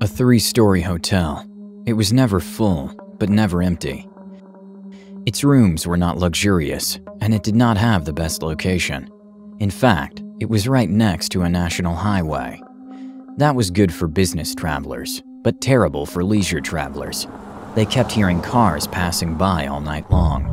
A 3-story hotel. It was never full, but never empty. Its rooms were not luxurious, and it did not have the best location. In fact, it was right next to a national highway. That was good for business travelers, but terrible for leisure travelers. They kept hearing cars passing by all night long.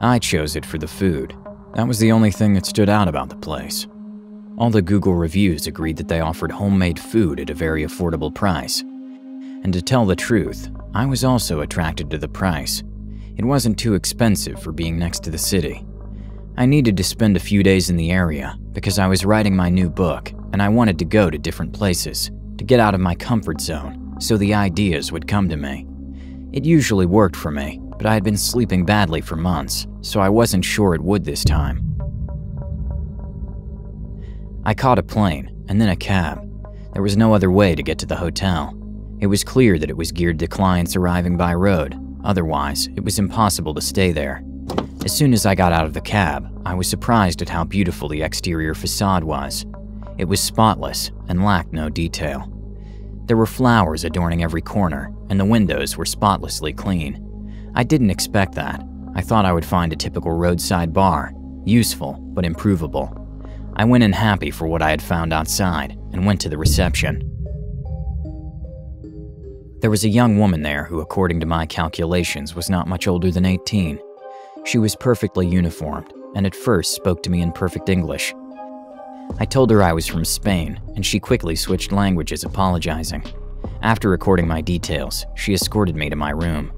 I chose it for the food. That was the only thing that stood out about the place. All the Google reviews agreed that they offered homemade food at a very affordable price. And to tell the truth, I was also attracted to the price. It wasn't too expensive for being next to the city. I needed to spend a few days in the area because I was writing my new book and I wanted to go to different places, to get out of my comfort zone so the ideas would come to me. It usually worked for me, but I had been sleeping badly for months, so I wasn't sure it would this time. I caught a plane and then a cab. There was no other way to get to the hotel. It was clear that it was geared to clients arriving by road. Otherwise, it was impossible to stay there. As soon as I got out of the cab, I was surprised at how beautiful the exterior facade was. It was spotless and lacked no detail. There were flowers adorning every corner, and the windows were spotlessly clean. I didn't expect that. I thought I would find a typical roadside bar, useful but improvable. I went in happy for what I had found outside and went to the reception. There was a young woman there who, according to my calculations, was not much older than 18. She was perfectly uniformed and at first spoke to me in perfect English. I told her I was from Spain, and she quickly switched languages, apologizing. After recording my details, she escorted me to my room.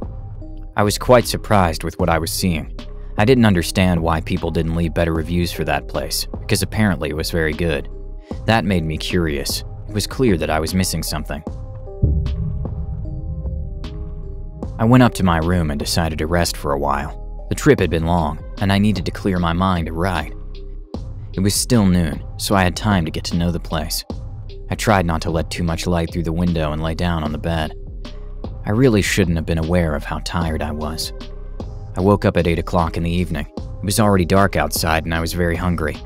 I was quite surprised with what I was seeing. I didn't understand why people didn't leave better reviews for that place, because apparently it was very good. That made me curious. It was clear that I was missing something. I went up to my room and decided to rest for a while. The trip had been long, and I needed to clear my mind to write. It was still noon, so I had time to get to know the place. I tried not to let too much light through the window and lay down on the bed. I really shouldn't have been aware of how tired I was. I woke up at 8 o'clock in the evening. It was already dark outside and I was very hungry.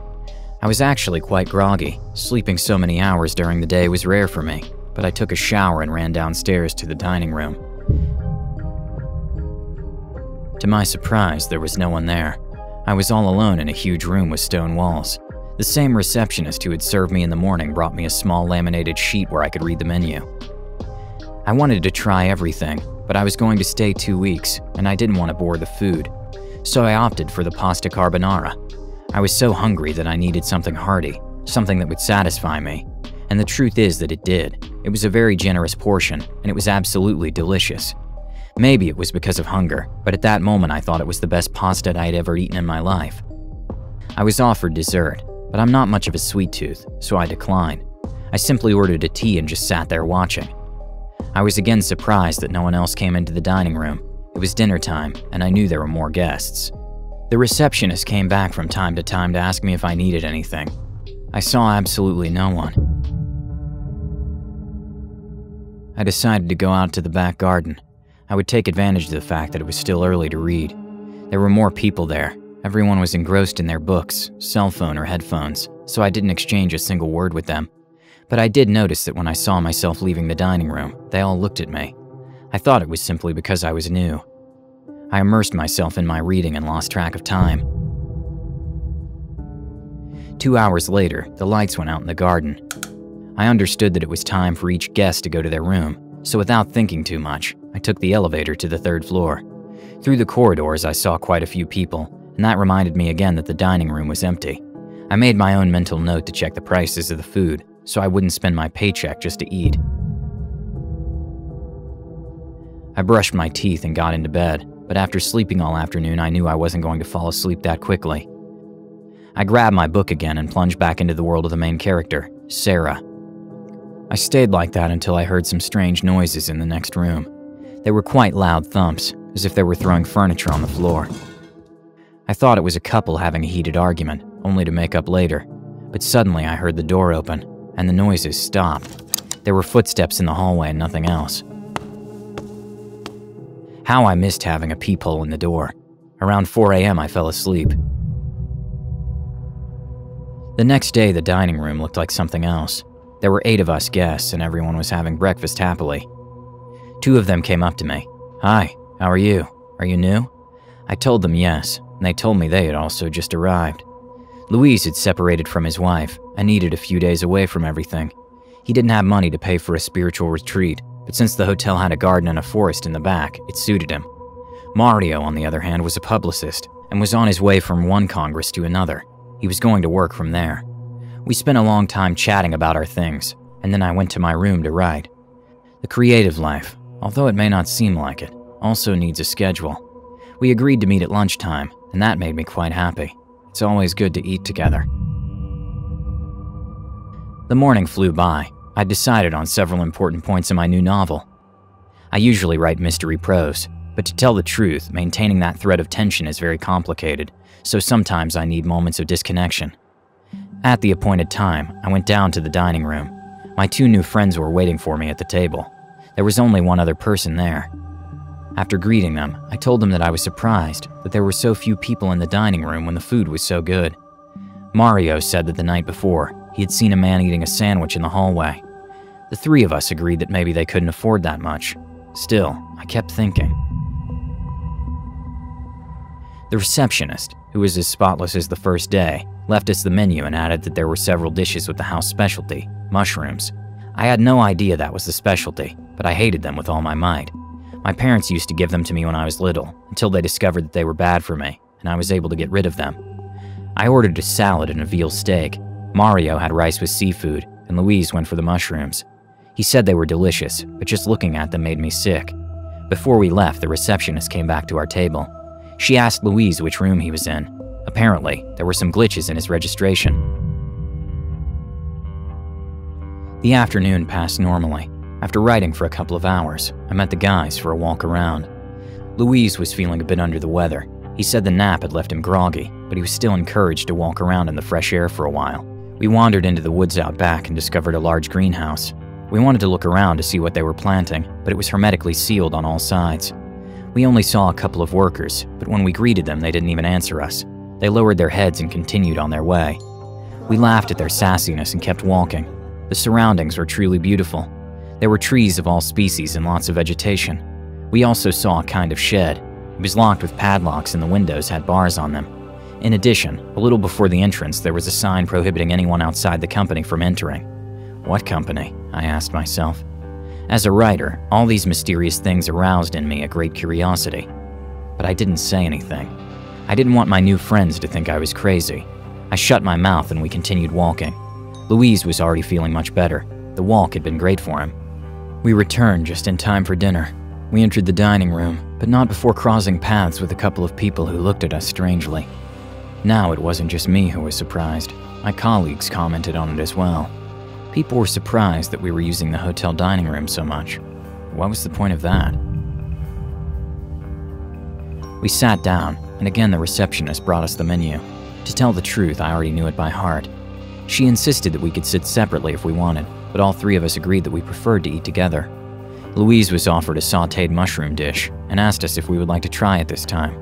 I was actually quite groggy. Sleeping so many hours during the day was rare for me, but I took a shower and ran downstairs to the dining room. To my surprise, there was no one there. I was all alone in a huge room with stone walls. The same receptionist who had served me in the morning brought me a small laminated sheet where I could read the menu. I wanted to try everything, but I was going to stay 2 weeks, and I didn't want to bore the food. So I opted for the pasta carbonara. I was so hungry that I needed something hearty, something that would satisfy me. And the truth is that it did. It was a very generous portion, and it was absolutely delicious. Maybe it was because of hunger, but at that moment I thought it was the best pasta I had ever eaten in my life. I was offered dessert, but I'm not much of a sweet tooth, so I declined. I simply ordered a tea and just sat there watching. I was again surprised that no one else came into the dining room. It was dinner time, and I knew there were more guests. The receptionist came back from time to ask me if I needed anything. I saw absolutely no one. I decided to go out to the back garden. I would take advantage of the fact that it was still early to read. There were more people there. Everyone was engrossed in their books, cell phone or headphones, so I didn't exchange a single word with them. But I did notice that when I saw myself leaving the dining room, they all looked at me. I thought it was simply because I was new. I immersed myself in my reading and lost track of time. 2 hours later, the lights went out in the garden. I understood that it was time for each guest to go to their room, so without thinking too much, I took the elevator to the 3rd floor. Through the corridors, I saw quite a few people, and that reminded me again that the dining room was empty. I made my own mental note to check the prices of the food, so I wouldn't spend my paycheck just to eat. I brushed my teeth and got into bed, but after sleeping all afternoon, I knew I wasn't going to fall asleep that quickly. I grabbed my book again and plunged back into the world of the main character, Sarah. I stayed like that until I heard some strange noises in the next room. They were quite loud thumps, as if they were throwing furniture on the floor. I thought it was a couple having a heated argument, only to make up later. But suddenly I heard the door open, and the noises stopped. There were footsteps in the hallway and nothing else. How I missed having a peephole in the door. Around 4 a.m. I fell asleep. The next day, the dining room looked like something else. There were 8 of us guests, and everyone was having breakfast happily. 2 of them came up to me. "Hi, how are you? Are you new?" I told them yes, and they told me they had also just arrived. Luis had separated from his wife and needed a few days away from everything. He didn't have money to pay for a spiritual retreat, but since the hotel had a garden and a forest in the back, it suited him. Mario, on the other hand, was a publicist and was on his way from one congress to another. He was going to work from there. We spent a long time chatting about our things, and then I went to my room to write. The creative life, although it may not seem like it, also needs a schedule. We agreed to meet at lunchtime, and that made me quite happy. It's always good to eat together. The morning flew by. I'd decided on several important points in my new novel. I usually write mystery prose, but to tell the truth, maintaining that thread of tension is very complicated, so sometimes I need moments of disconnection. At the appointed time, I went down to the dining room. My 2 new friends were waiting for me at the table. There was only one other person there. After greeting them, I told them that I was surprised that there were so few people in the dining room when the food was so good. Mario said that the night before, he had seen a man eating a sandwich in the hallway. The 3 of us agreed that maybe they couldn't afford that much. Still, I kept thinking. The receptionist, who was as spotless as the first day, left us the menu and added that there were several dishes with the house specialty, mushrooms. I had no idea that was the specialty, but I hated them with all my might. My parents used to give them to me when I was little, until they discovered that they were bad for me, and I was able to get rid of them. I ordered a salad and a veal steak. Mario had rice with seafood, and Luis went for the mushrooms. He said they were delicious, but just looking at them made me sick. Before we left, the receptionist came back to our table. She asked Luis which room he was in. Apparently, there were some glitches in his registration. The afternoon passed normally. After writing for a couple of hours, I met the guys for a walk around. Luis was feeling a bit under the weather. He said the nap had left him groggy, but he was still encouraged to walk around in the fresh air for a while. We wandered into the woods out back and discovered a large greenhouse. We wanted to look around to see what they were planting, but it was hermetically sealed on all sides. We only saw a couple of workers, but when we greeted them, they didn't even answer us. They lowered their heads and continued on their way. We laughed at their sassiness and kept walking. The surroundings were truly beautiful. There were trees of all species and lots of vegetation. We also saw a kind of shed. It was locked with padlocks and the windows had bars on them. In addition, a little before the entrance, there was a sign prohibiting anyone outside the company from entering. What company? I asked myself. As a writer, all these mysterious things aroused in me a great curiosity. But I didn't say anything. I didn't want my new friends to think I was crazy. I shut my mouth and we continued walking. Luis was already feeling much better. The walk had been great for him. We returned just in time for dinner. We entered the dining room, but not before crossing paths with a couple of people who looked at us strangely. Now it wasn't just me who was surprised. My colleagues commented on it as well. People were surprised that we were using the hotel dining room so much. What was the point of that? We sat down, and again the receptionist brought us the menu. To tell the truth, I already knew it by heart. She insisted that we could sit separately if we wanted, but all 3 of us agreed that we preferred to eat together. Louise was offered a sautéed mushroom dish and asked us if we would like to try it this time.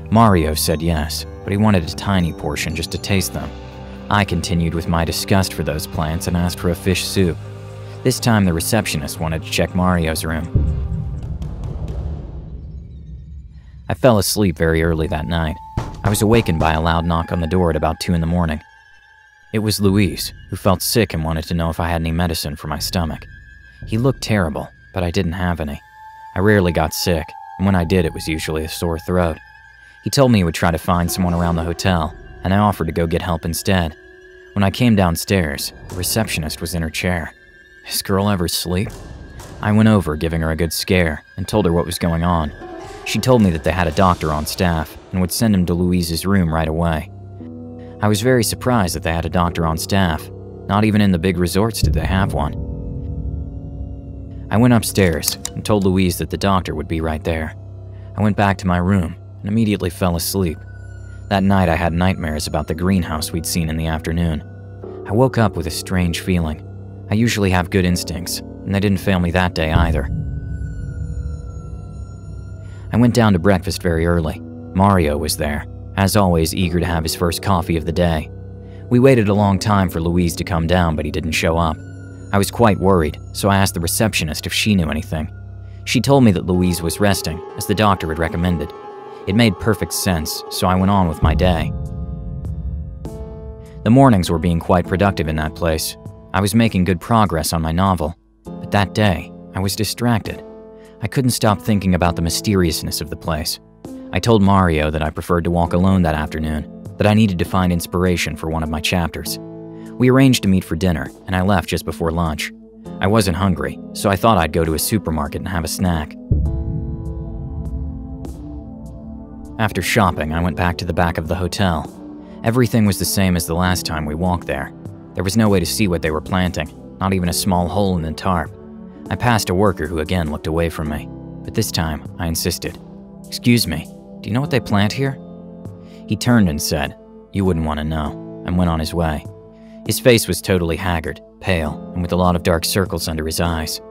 Mario said yes, but he wanted a tiny portion just to taste them. I continued with my disgust for those plants and asked for a fish soup. This time the receptionist wanted to check Mario's room. I fell asleep very early that night. I was awakened by a loud knock on the door at about 2 in the morning. It was Luis, who felt sick and wanted to know if I had any medicine for my stomach. He looked terrible, but I didn't have any. I rarely got sick, and when I did, it was usually a sore throat. He told me he would try to find someone around the hotel, and I offered to go get help instead. When I came downstairs, the receptionist was in her chair. This girl ever sleep? I went over, giving her a good scare, and told her what was going on. She told me that they had a doctor on staff and would send him to Louise's room right away. I was very surprised that they had a doctor on staff. Not even in the big resorts did they have one. I went upstairs and told Louise that the doctor would be right there. I went back to my room and immediately fell asleep. That night I had nightmares about the greenhouse we'd seen in the afternoon. I woke up with a strange feeling. I usually have good instincts, and they didn't fail me that day either. I went down to breakfast very early. Mario was there, as always eager to have his first coffee of the day. We waited a long time for Louise to come down, but he didn't show up. I was quite worried, so I asked the receptionist if she knew anything. She told me that Louise was resting, as the doctor had recommended. It made perfect sense, so I went on with my day. The mornings were being quite productive in that place. I was making good progress on my novel, but that day, I was distracted. I couldn't stop thinking about the mysteriousness of the place. I told Mario that I preferred to walk alone that afternoon, that I needed to find inspiration for one of my chapters. We arranged to meet for dinner, and I left just before lunch. I wasn't hungry, so I thought I'd go to a supermarket and have a snack. After shopping, I went back to the back of the hotel. Everything was the same as the last time we walked there. There was no way to see what they were planting, not even a small hole in the tarp. I passed a worker who again looked away from me, but this time I insisted. "Excuse me, do you know what they plant here?" He turned and said, "You wouldn't want to know," and went on his way. His face was totally haggard, pale, and with a lot of dark circles under his eyes.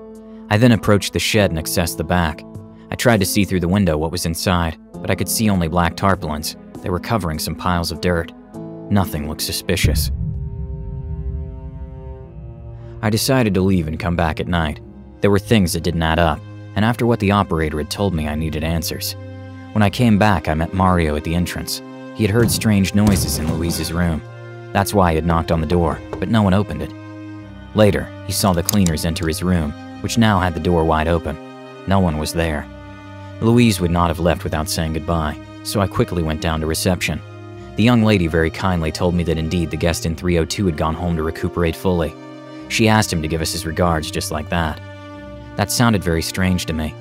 I then approached the shed and accessed the back. I tried to see through the window what was inside, but I could see only black tarpaulins. They were covering some piles of dirt. Nothing looked suspicious. I decided to leave and come back at night. There were things that didn't add up, and after what the operator had told me, I needed answers. When I came back, I met Mario at the entrance. He had heard strange noises in Louise's room. That's why he had knocked on the door, but no one opened it. Later, he saw the cleaners enter his room, which now had the door wide open. No one was there. Louise would not have left without saying goodbye, so I quickly went down to reception. The young lady very kindly told me that indeed the guest in 302 had gone home to recuperate fully. She asked him to give us his regards just like that. That sounded very strange to me.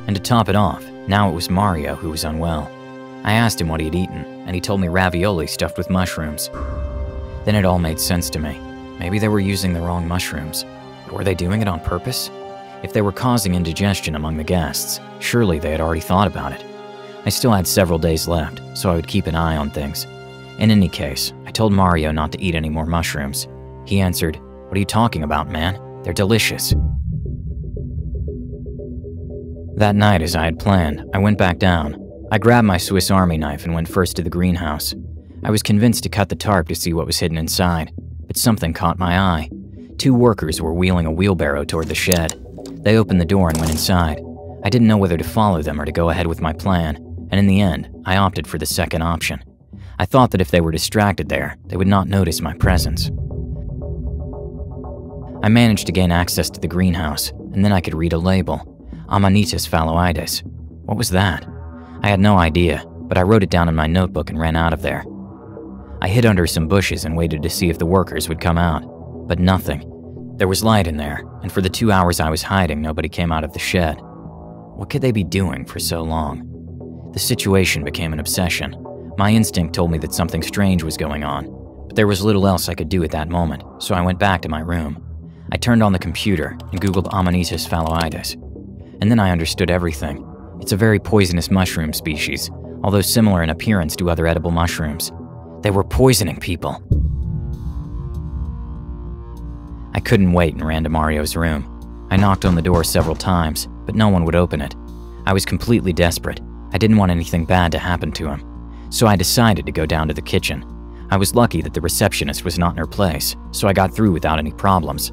And to top it off, now it was Mario who was unwell. I asked him what he had eaten, and he told me ravioli stuffed with mushrooms. Then it all made sense to me. Maybe they were using the wrong mushrooms. Or were they doing it on purpose? If they were causing indigestion among the guests, surely they had already thought about it. I still had several days left, so I would keep an eye on things. In any case, I told Mario not to eat any more mushrooms. He answered, "What are you talking about, man? They're delicious." That night, as I had planned, I went back down. I grabbed my Swiss Army knife and went first to the greenhouse. I was convinced to cut the tarp to see what was hidden inside, but something caught my eye. 2 workers were wheeling a wheelbarrow toward the shed. They opened the door and went inside. I didn't know whether to follow them or to go ahead with my plan, and in the end, I opted for the second option. I thought that if they were distracted there, they would not notice my presence. I managed to gain access to the greenhouse, and then I could read a label. Amanitas phalloides. What was that? I had no idea, but I wrote it down in my notebook and ran out of there. I hid under some bushes and waited to see if the workers would come out, but nothing. There was light in there, and for the 2 hours I was hiding, nobody came out of the shed. What could they be doing for so long? The situation became an obsession. My instinct told me that something strange was going on, but there was little else I could do at that moment, so I went back to my room. I turned on the computer and Googled Amanitas phalloides. And then I understood everything. It's a very poisonous mushroom species, although similar in appearance to other edible mushrooms. They were poisoning people. I couldn't wait and ran to Mario's room. I knocked on the door several times, but no one would open it. I was completely desperate. I didn't want anything bad to happen to him. So I decided to go down to the kitchen. I was lucky that the receptionist was not in her place, so I got through without any problems.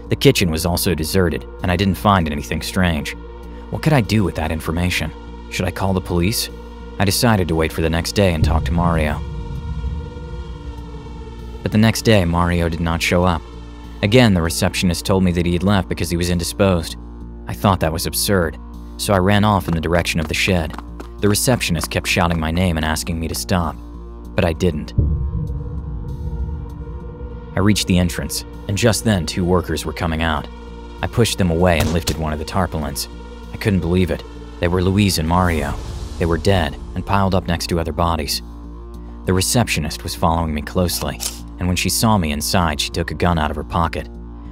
The kitchen was also deserted, and I didn't find anything strange. What could I do with that information? Should I call the police? I decided to wait for the next day and talk to Mario. But the next day, Mario did not show up. Again, the receptionist told me that he had left because he was indisposed. I thought that was absurd, so I ran off in the direction of the shed. The receptionist kept shouting my name and asking me to stop, but I didn't. I reached the entrance, and just then 2 workers were coming out. I pushed them away and lifted one of the tarpaulins. I couldn't believe it. They were Louise and Mario. They were dead and piled up next to other bodies. The receptionist was following me closely, and when she saw me inside, she took a gun out of her pocket.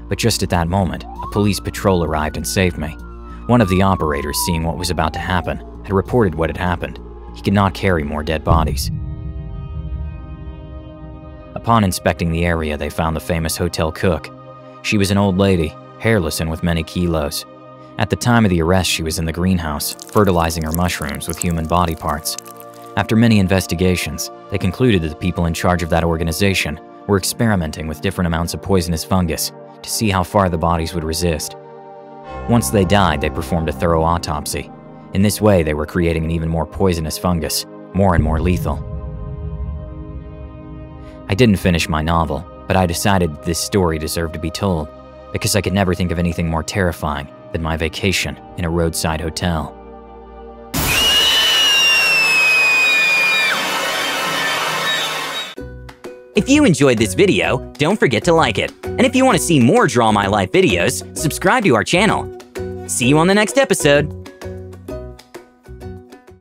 But just at that moment, a police patrol arrived and saved me. One of the operators, seeing what was about to happen, had reported what had happened. He could not carry more dead bodies. Upon inspecting the area, they found the famous hotel cook. She was an old lady, hairless and with many kilos. At the time of the arrest, she was in the greenhouse, fertilizing her mushrooms with human body parts. After many investigations, they concluded that the people in charge of that organization were experimenting with different amounts of poisonous fungus to see how far the bodies would resist. Once they died, they performed a thorough autopsy. In this way, they were creating an even more poisonous fungus, more and more lethal. I didn't finish my novel, but I decided this story deserved to be told, because I could never think of anything more terrifying than my vacation in a roadside hotel. If you enjoyed this video, don't forget to like it. And if you want to see more Draw My Life videos, subscribe to our channel. See you on the next episode.